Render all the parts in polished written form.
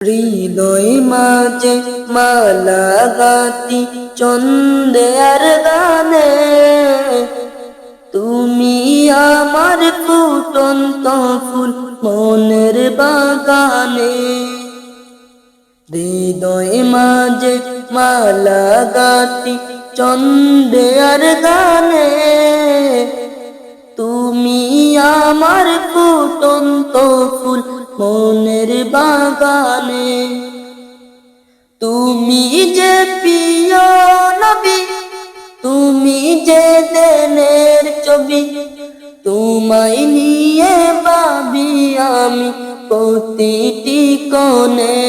হৃদয় মাঝে মালা গাতি চন্দের গানে, তুমি আমার ফুটন্ত ফুল মনের বাগানে। হৃদয় মাঝে মালা গাতি চন্দের গানে, তুমি আমার ফুটন্ত ফুল মনের বাগানে। তুমি যে প্রিয় নবী, তুমি যে দেনের ছবি, তোমায় নিয়ে ভাবি আমি প্রতিটি কোণে।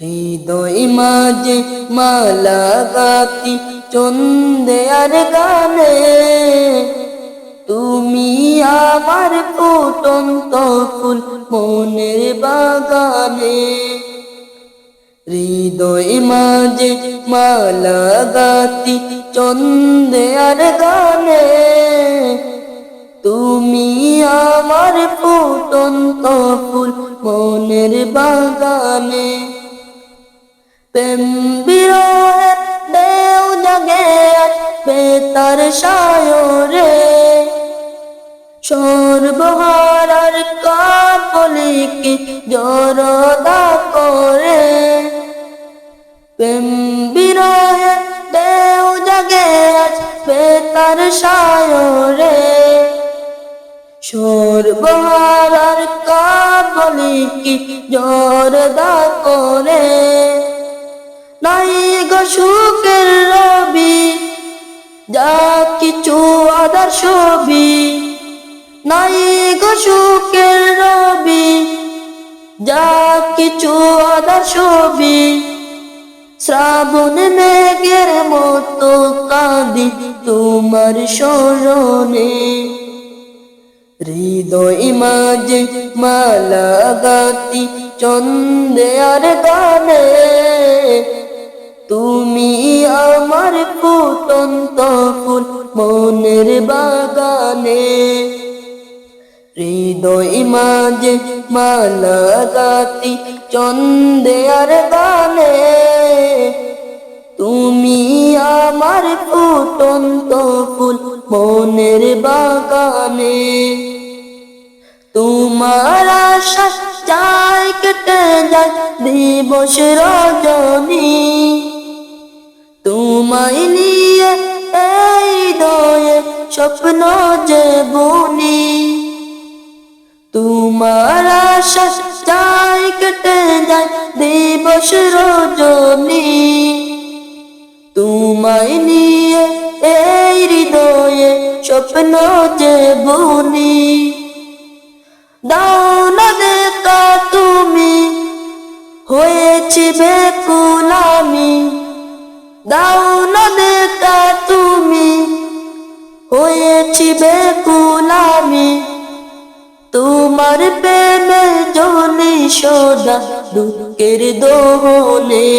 হৃদয় মাঝে মালা গাতি চন্দের গানে, তুমি আমার ফুটন্ত ফুল মনের বাগানে। হৃদয় মাঝে মালা গাতি চন্দের গানে, তুমি আমার ফুটন্ত ফুল মনের বাগানে। প্রেম বিরহের ঢেউ জাগে বেতার সায়রে, সর্বহারার কাপলিকে জড়তা করে। প্রেম বিরহের ঢেউ জাগে বেতার সায়রে, সর্বহারার কাপলিকে জড়তা করে। নাই গো সুখের রবি, যা কিছু আদার ছবি, নাই গো সুখের রবি, যা কিছু আদার ছবি। শ্রাবণ মেঘের মতো কাঁদি তোমার স্মরণে। হৃদয় মাঝে মালা গাতি চন্দের গানে, তুমি আমার ফুটন্ত ফুল মনের বাগানে। হৃদয় মাঝে মালা গাতি চন্দের গানে, তুমি আমার ফুটন্ত ফুল মনের বাগানে। তোমার আশা যায় কেটে যায় দিবস রজনী, তোমায় নিয়ে এই হৃদয়ে স্বপ্ন যে বুনি। তোমার আশা যায় কেটে যায় দিবস রজনী, তোমায় নিয়ে এই হৃদয়ে স্বপ্ন যে বুনি। দাও না দেখা তুমি, হয়েছি বেকুল আমি। দাও না দেখা তুমি, হয়েছি বেকুল আমি। তোমার প্রেমে জ্বলি সদা দুঃখের দহনে।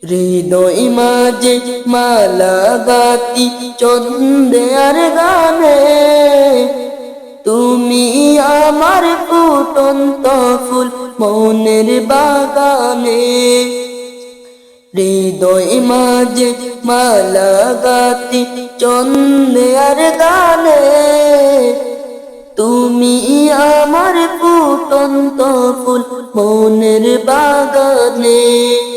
হৃদয় মাঝে মালা গাতি চন্দের গানে, তুমি আমার ফুটন্ত ফুল মনের বাগানে। হৃদয় মাঝে মালা গাতি চন্দের গানে, তুমি আমার ফুটন্ত ফুল মনের বাগানে।